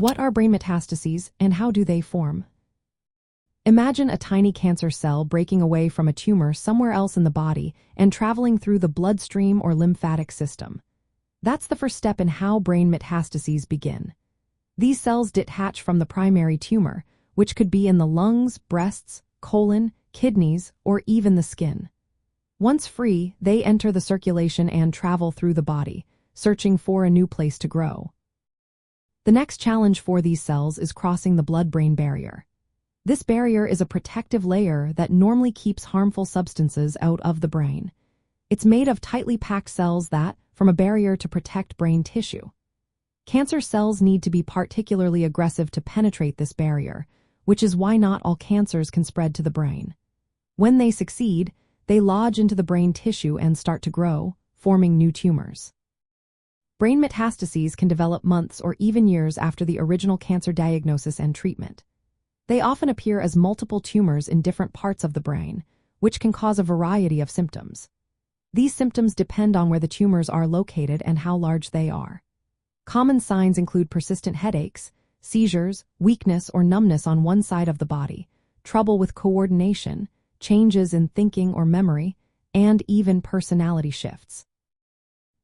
What are brain metastases and how do they form? Imagine a tiny cancer cell breaking away from a tumor somewhere else in the body and traveling through the bloodstream or lymphatic system. That's the first step in how brain metastases begin. These cells detach from the primary tumor, which could be in the lungs, breasts, colon, kidneys, or even the skin. Once free, they enter the circulation and travel through the body, searching for a new place to grow. The next challenge for these cells is crossing the blood-brain barrier. This barrier is a protective layer that normally keeps harmful substances out of the brain. It's made of tightly packed cells that form a barrier to protect brain tissue. Cancer cells need to be particularly aggressive to penetrate this barrier, which is why not all cancers can spread to the brain. When they succeed, they lodge into the brain tissue and start to grow, forming new tumors. Brain metastases can develop months or even years after the original cancer diagnosis and treatment. They often appear as multiple tumors in different parts of the brain, which can cause a variety of symptoms. These symptoms depend on where the tumors are located and how large they are. Common signs include persistent headaches, seizures, weakness or numbness on one side of the body, trouble with coordination, changes in thinking or memory, and even personality shifts.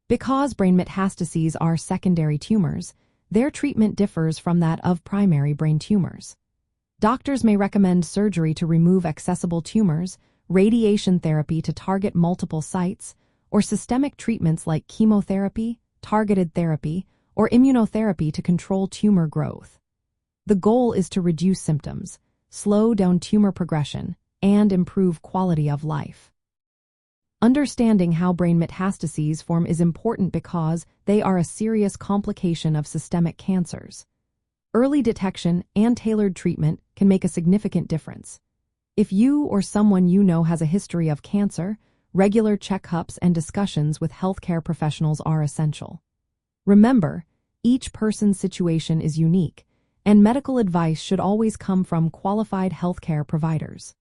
Because brain metastases are secondary tumors, their treatment differs from that of primary brain tumors. Doctors may recommend surgery to remove accessible tumors, radiation therapy to target multiple sites, or systemic treatments like chemotherapy, targeted therapy, or immunotherapy to control tumor growth. The goal is to reduce symptoms, slow down tumor progression, and improve quality of life. Understanding how brain metastases form is important because they are a serious complication of systemic cancers. Early detection and tailored treatment can make a significant difference. If you or someone you know has a history of cancer, regular checkups and discussions with healthcare professionals are essential. Remember, each person's situation is unique, and medical advice should always come from qualified healthcare providers.